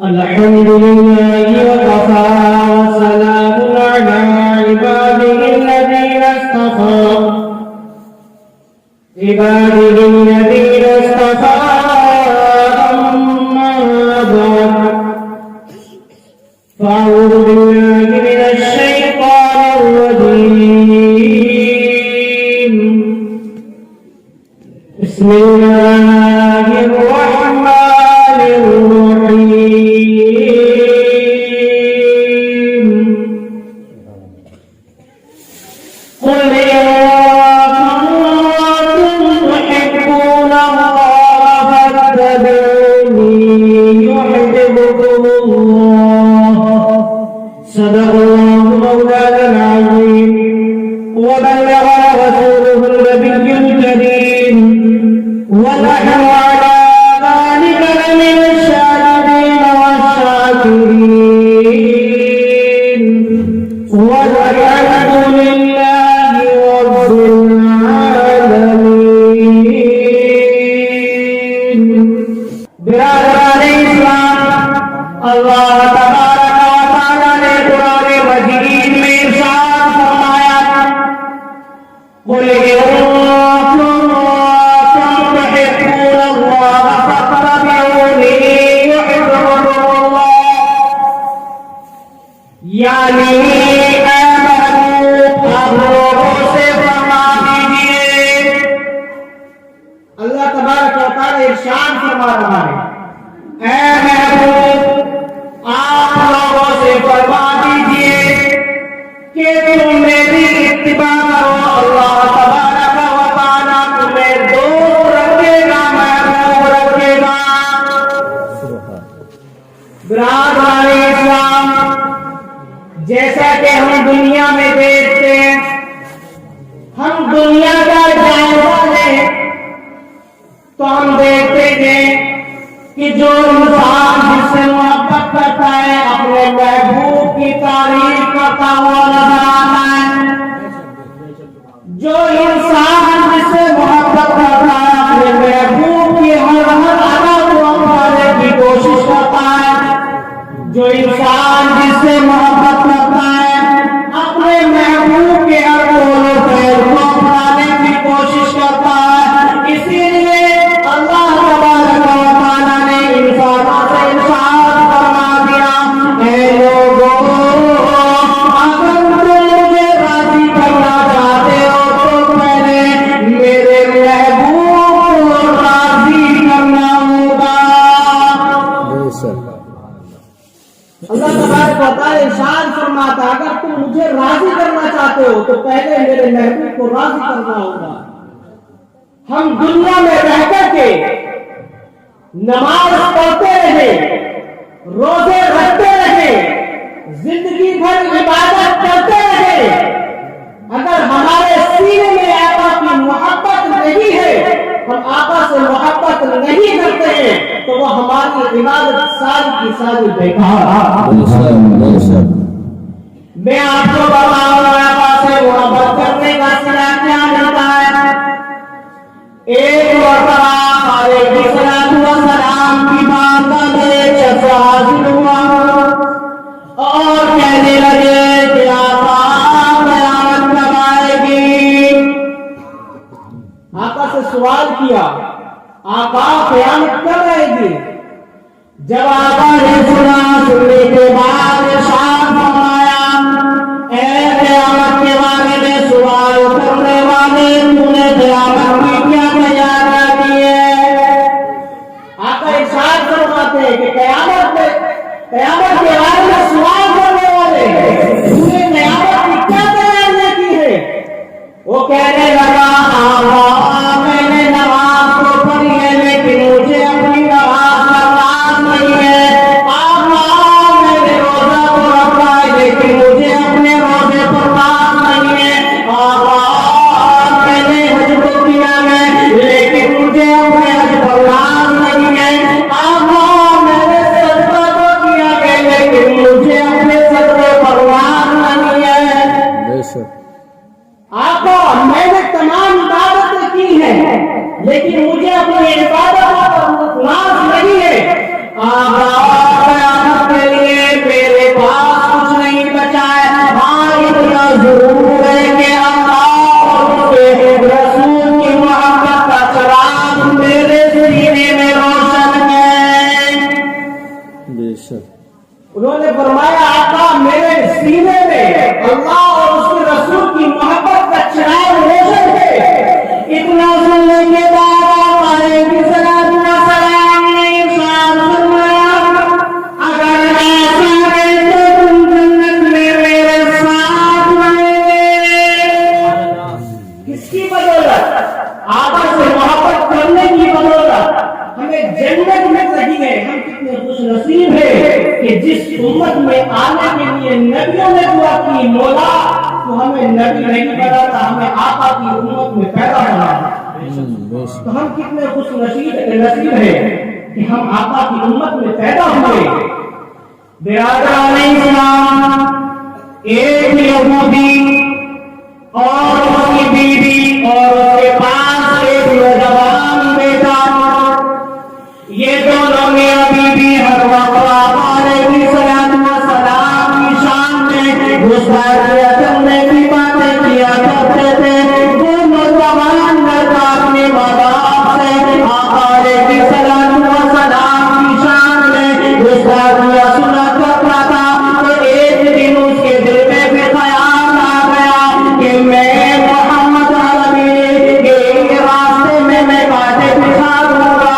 الحمد لله وكفى وسلام على عباده الذين اصطفى أما بعد فأعوذ بالله من الشيطان الرجيم بسم الله الرحمن الرحيم قل إن كنتم تحبون الله فاتبعوني يحببكم الله صدق الله مولانا العظيم وبلغ رسوله النبي الكريم ونحن على ذلك لمن الشاهدين والشاكرين والحمد لله رب العالمين. برادران اسلام، اللہ تبارک و تعالی نے قرآن مجید میں ارشاد فرمایا قل إن كنتم تحبون الله فاتبعوني يحببكم الله. یعنی اے محبوب آپ لوگوں سے فرما دیجئے، اللہ تبارک و تعالی ارشاد فرما رہا ہے اے محبوب آپ لوگوں سے فرما دیجئے کہ تم میری اتباع کرو، اللہ تبارک و تعالی تمہیں دوست رکھے گا، محبوب رکھے گا. برادران اسلام، جیسا کہ ہم دنیا میں دیکھتے ہیں، ہم دنیا کا جائزہ لیں تو ہم دیکھتے ہیں کہ جو انسان جس سے محبت کرتا ہے اپنے محبوب کی تعریف کرتا ہوا نظر آتا ہے. جو انسان جس سے محبت کرتا ہے اپنے محبوب کی ہر ادا کو اپنانے کی کوشش کرتا ہے. جو انسان جس سے محبت کرتا ہے اپنے محبوب کے ہر قول و فعل کو اپنانے کی کوشش کرتا ہے. اسی لیے اللہ تبارک و تعالی نے انسانوں سے ارشاد فرما دیا اے لوگوں اگر تم مجھے راضی کرنا چاہتے ہو تو پہلے میرے محبوب کو راضی کرنا ہوگا. اللہ تبارک و تعالی ارشاد فرماتا اگر تم مجھے راضی کرنا چاہتے ہو تو پہلے میرے محبوب کو راضی کرنا ہوگا. ہم دنیا میں رہ کر کے نماز پڑھتے رہے، روزے رکھتے رہے، زندگی بھر عبادت کرتے رہے، اگر ہمارے سینے میں آقا کی محبت نہیں ہے، ہم آقا سے محبت نہیں کرتے ہیں تو وہ ہماری عبادت ساری کی ساری بیکار. میں آپ کو بتاؤں آقا سے محبت کرنے کا صلہ کیا ملتا ہے. ایک مرتبہ علیہ الصلوۃ والسلام کی بات کا ایک شخص حاضر ہوا اور کہنے لگے کہ آقا قیامت کب آئے گی. آقا سے سوال کیا آقا قیامت کب آئے گی. جب آقا نے سننے کے بعد ارشاد فرمایا اے قیامت کے بارے میں سوال کرنے والے تو نے قیامت کی کیا تیاری کی ہے. آقا ارشاد فرماتے ہیں کہ قیامت کے بارے میں سوال کرنے والے تو نے قیامت کی کیا تیاری کی ہے. وہ کہنے لگا آقا میں نے نماز تو پڑھی ہے لیکن مجھے اپنی نماز کا نام نہیں ہے. آقا میں نے روزہ تو رکھا ہے لیکن مجھے اپنے روزے پر نام نہیں ہے. آقا میں نے حج تو کیا ہے لیکن مجھے اپنے حج پر نام نہیں ہے. آقا میں نے سجدہ تو کیا ہے انہوں نے فرمایا آقا میرے سینے میں اللہ اور اس کے رسول کی محبت کا چراغ روشن ہے۔ اتنا سننے کے بعد آقا علیہ الصلوۃ والسلام نے ارشاد فرمایا اگر ایسا ہے تو تم جنت میں میرے ساتھ رہیں۔ کس کی بدولت؟ آقا سے محبت کرنے کی بدولت ہمیں جنت میں رہی ہے۔ ہم کتنے خوش نصیب ہیں کہ جس امت میں آنے کے لیے نبیوں نے دعا کی مولا تو ہمیں نبی نہیں بناتا، ہمیں آقا کی امت میں پیدا بناتا۔ تو ہم کتنے خوش نصیب ہیں کہ ہم آقا کی امت میں پیدا ہوئے۔ برادران اسلام، ایک یہودی اور اس کی بیوی اور اس کے پاس ایک نوجوان بیٹا، یہ دونوں میاں بیوی ہر وقت آقا علیہ الصلوۃ والسلام کی شان میں گستاخی کرنے کی باتیں کیا کرتے تھے۔ وہ نوجوان لڑکا اپنے ماں باپ سے آقا علیہ الصلوۃ والسلام کی شان میں گستاخیاں سنا کرتا تھا۔ تو ایک دن اس کے دل میں بھی خیال آ گیا کہ میں محمد عربی کے راستے میں باتیں بچھا دوں گا،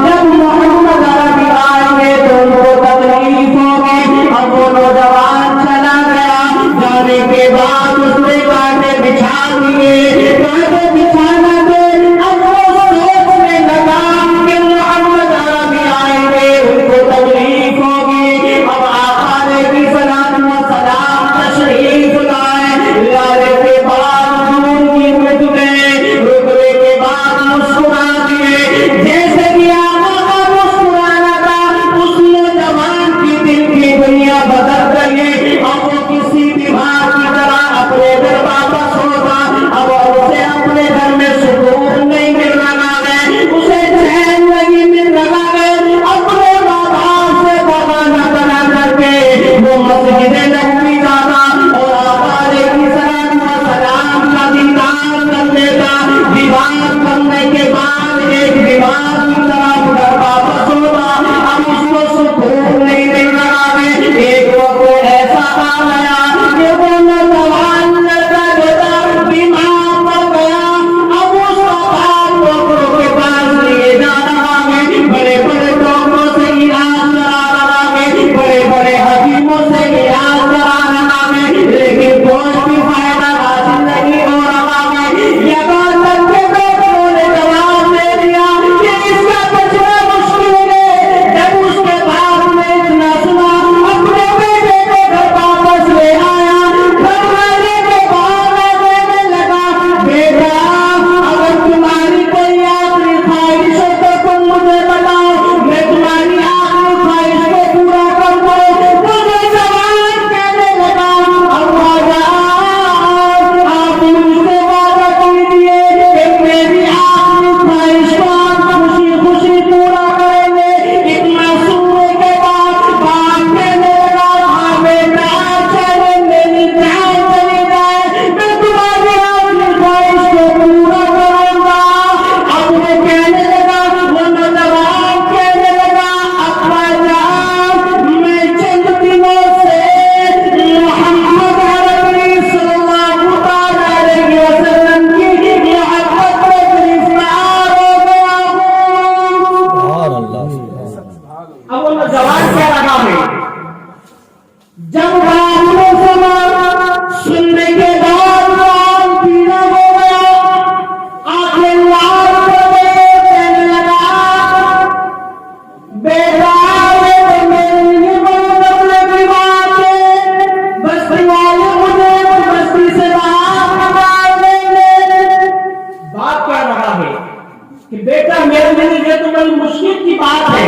جب محمد عربی آئیں گے تو ان کو تکلیف ہوگی۔ اب وہ نوجوان چلا گیا، جانے کے بعد اس نے باتیں بچھا دیے، باتیں بچھانا دے۔ اب وہ سوچنے لگا کہ محمد عربی آئیں گے ان کو تکلیف ہوگی۔ اب آقا علیہ الصلوۃ والسلام تشریف لائے، لانے کے بعد دور کی رک گئے، رکنے کے بعد مسکرا دیے۔ جیسے کہ آقا کا مسکرانا تھا اس نوجوان کی دل کی دنیا بدل گئی۔ اب وہ کسی بیمار کی طرح اپنے گھر واپس ہوگا۔ اب اسے اپنے گھر میں سکون نہیں مل رہا ہے، اسے چین نہیں مل رہا ہے۔ اپنے ماں باپ سے بہانہ بنا کر کے وہ مسجد نبوی جانا اور آقا علیہ الصلوۃ والسلام کا دیدار کر لیتا۔ دیدار کرنے کے بعد ایک بیمار کی طرح گھر واپس ہوگا۔ اب اس کو سکون نہیں مل رہا ہے۔ ایک وقت ایسا آ گیا کہ وہ نوجوان لڑکا بیٹا بیمار پڑ گیا۔ اب اس کو باپ ڈاکٹروں کے پاس لیے جا رہا ہے، بڑے بڑے ڈاکٹروں سے علاج کرا رہا ہے، بڑے بڑے حکیموں سے علاج کرا رہا ہے، لیکن کوئی بھی فائدہ حاصل نہیں ہو رہا ہے۔ یہ بات تک کہ ڈاکٹروں نے جواب دے دیا کہ اس کا بچنا مشکل ہے۔ جب اس کے باپ نے اتنا سنا اپنے بیٹے کو گھر واپس لے آیا۔ گھر والے کے بعد کہنے لگا بیٹا اگر تمہاری کوئی آخری خواہش ہو تو تم مجھے بتاؤ، میں تمہاری آخری خواہش کو پورا کر دوں۔ وہ نوجوان کہنے لگا ابا جان آپ نے مجھ سے وعدہ کیجیے کہ میری آخری خواہش کو آپ خوشی خوشی پورا کریں گے۔ اتنا سننے کے بعد باپ کہنے لگا ہاں بیٹا چاہے میری جان چلی جائے میں تمہاری آخری خواہش کو پورا کروں گا۔ اب وہ کہنے لگا، وہ نوجوان کہنے لگا ابا جان میں چند دنوں سے محمد عربی صلی اللہ علیہ وسلم کی محبت میں گرفتار ہو گیا ہوں۔ اب وہ نوجوان کہہ رہا ہے جب باپ نے سنا، سننے کے بعد کان پیلا ہو گیا، آنکھیں لال ہو گئے، کہنے لگا بیٹا یہ تو میرے لیے بہت اپنے کی بات ہے، بستی والے مجھے بستی سے باہر نکال دیں گے۔ باپ کہہ رہا ہے کہ بیٹا میرے لیے یہ تو بڑی مشکل کی بات ہے،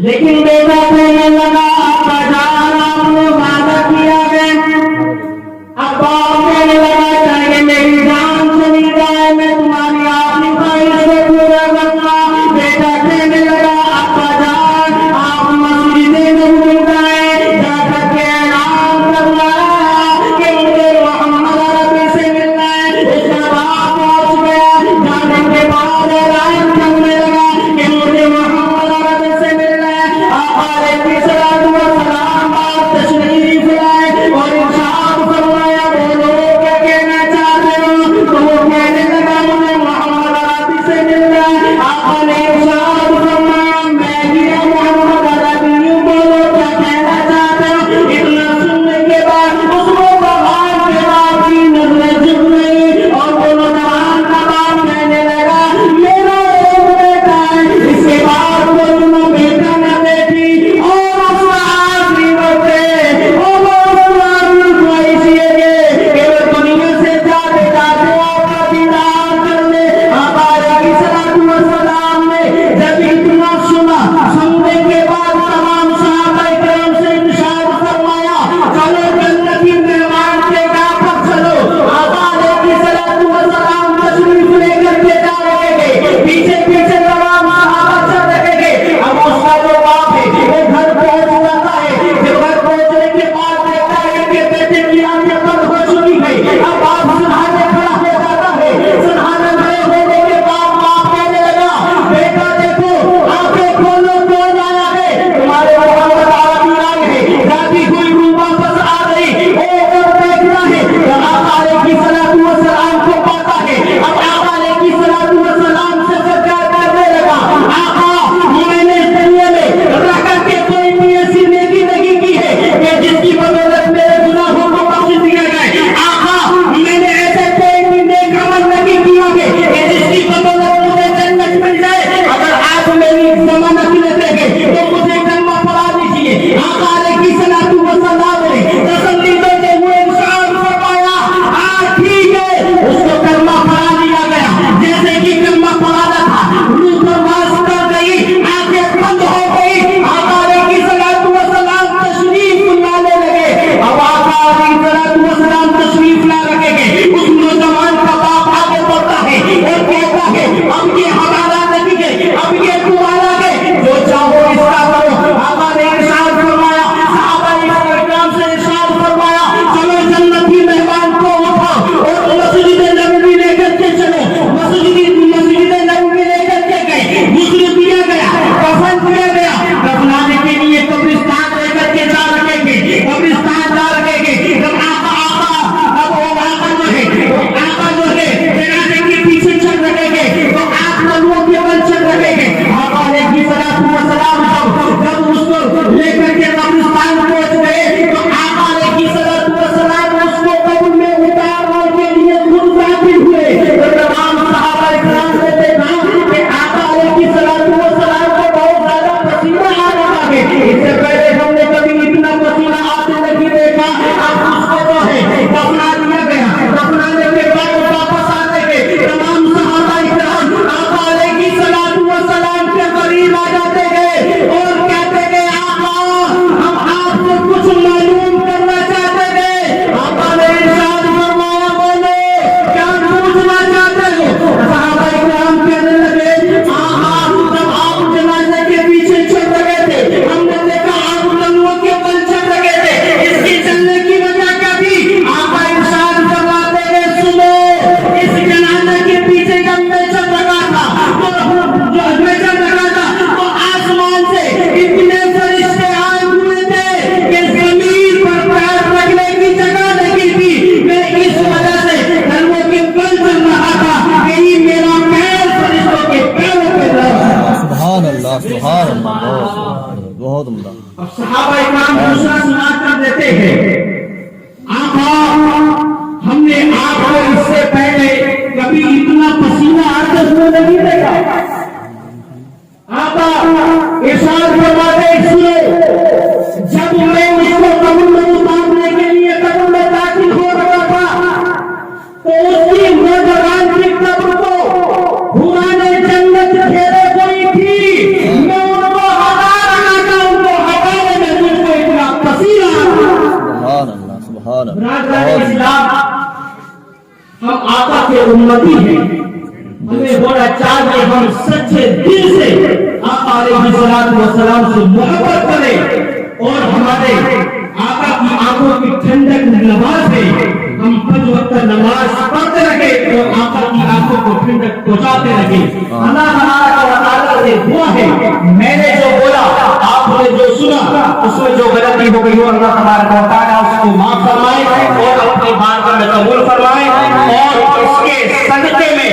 لیکن بیٹا کہنے لگا ابا جان آپ بہت عمدہ. اب صحابہ اکرام دوسرا سماعت کر دیتے ہیں. آقا ہم نے آپ کو اس سے پہلے کبھی اتنا پسینہ آتش میں نہیں دیکھا. آقا ارشاد فرماتے ہیں سنو، جب میں اس کو قبر میں اتارنے کے لیے قبر میں داخل ہو رہا تھا تو اس کی نوجوان کی قبر کو پرانے جنت گھیرے کوئی تھی. میں ان کو ہٹا رہا تھا، ان کو ہٹانے میں مجھ کو اتنا پسینہ سبحان اللہ سبحان برادران اسلام، ہم آقا کے امتی ہیں. ہمیں بڑا چاہیے ہم سچے دل سے آقا علیہ الصلوۃ والسلام سے محبت کریں اور ہمارے آقا کی آنکھوں کی ٹھنڈک نماز ہے. ہم 5 وقت نماز پڑھتے رہیں اور آقا کی آنکھوں کو ٹھنڈک پہنچاتے رہیں. اللہ تعالیٰ سے دعا ہے، میں نے جو بولا آپ نے جو سنا اس میں جو غلطی ہو گئی ہو اللہ تبارک و تعالیٰ اس کو معاف فرمائے اور اپنی بارگاہ میں قبول فرمائے اور اس کے صدقے میں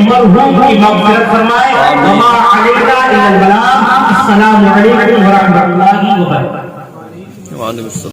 مرحوم کی مغفرت فرمائے. وما علینا الا البلاغ. السلام علیکم ورحمۃ اللہ وبرکاتہ. وعلیکم السلام.